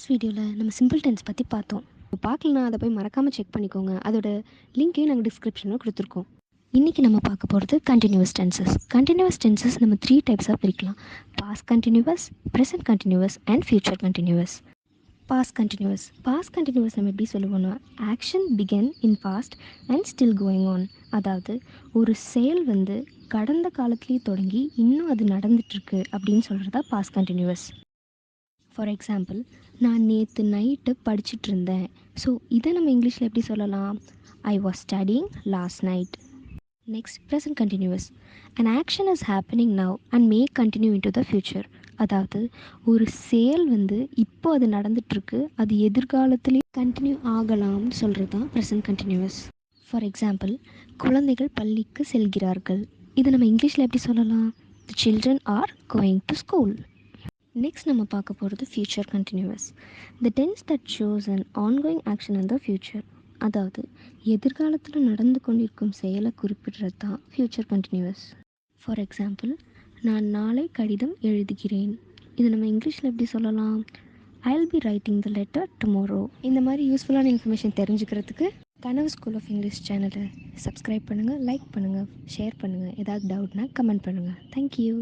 Last வீடியோவில் நம்ம simple tense பற்றி பார்த்தோம். பார்க்கலனா அதை போய் மறக்காமல் செக் பண்ணிக்கோங்க. அதோட லிங்க்கையும் நாங்கள் டிஸ்கிரிப்ஷனில் கொடுத்துருக்கோம். இன்றைக்கி நம்ம பார்க்க போகிறது கண்டினியூவஸ் டென்சஸ். கண்டினியூவஸ் டென்சஸ் நம்ம 3 டைப்ஸாக பிரிக்கலாம். Past continuous, present continuous and future continuous. Past continuous நம்ம எப்படி சொல்லுவோம்னா, action began in past and still going on. அதாவது ஒரு செயல் கடந்த காலத்துலேயே தொடங்கி இன்னும் அது நடந்துட்டுருக்கு அப்படின்னு சொல்கிறது தான் பாஸ்ட் கண்டினியூவஸ். ஃபார் எக்ஸாம்பிள், நான் நேற்று நைட்டு படிச்சுட்டு இருந்தேன். ஸோ இதை நம்ம இங்கிலீஷில் எப்படி சொல்லலாம்? I was studying last night. Next, present continuous. An action is happening now and may continue in to the future. அதாவது ஒரு செயல் இப்போ அது நடந்துட்டுருக்கு, அது எதிர்காலத்துலேயே கண்டினியூ ஆகலாம்னு சொல்கிறது தான் ப்ரெசன்ட் கண்டினியூவஸ். ஃபார் எக்ஸாம்பிள், குழந்தைகள் பள்ளிக்கு செல்கிறார்கள். இதை நம்ம இங்கிலீஷில் எப்படி சொல்லலாம்? The children are going to school. Next நம்ம பார்க்க போகிறது future continuous. The tense that shows an ongoing action in the future. அதாவது எதிர்காலத்தில் நடந்து கொண்டிருக்கும் செயலை குறிப்பிடுறது தான் ஃப்யூச்சர் கண்டினியூவஸ். ஃபார் எக்ஸாம்பிள், நான் நாளை கடிதம் எழுதுகிறேன். இது நம்ம இங்கிலீஷில் எப்படி சொல்லலாம்? I will be writing the letter tomorrow. இந்த மாதிரி யூஸ்ஃபுல்லான இன்ஃபர்மேஷன் தெரிஞ்சுக்கிறதுக்கு கனவு ஸ்கூல் ஆஃப் இங்கிலீஷ் சேனலை சப்ஸ்கிரைப் பண்ணுங்கள், லைக் பண்ணுங்கள், ஷேர் பண்ணுங்கள். ஏதாவது டவுட்னா கமெண்ட் பண்ணுங்கள். தேங்க்யூ.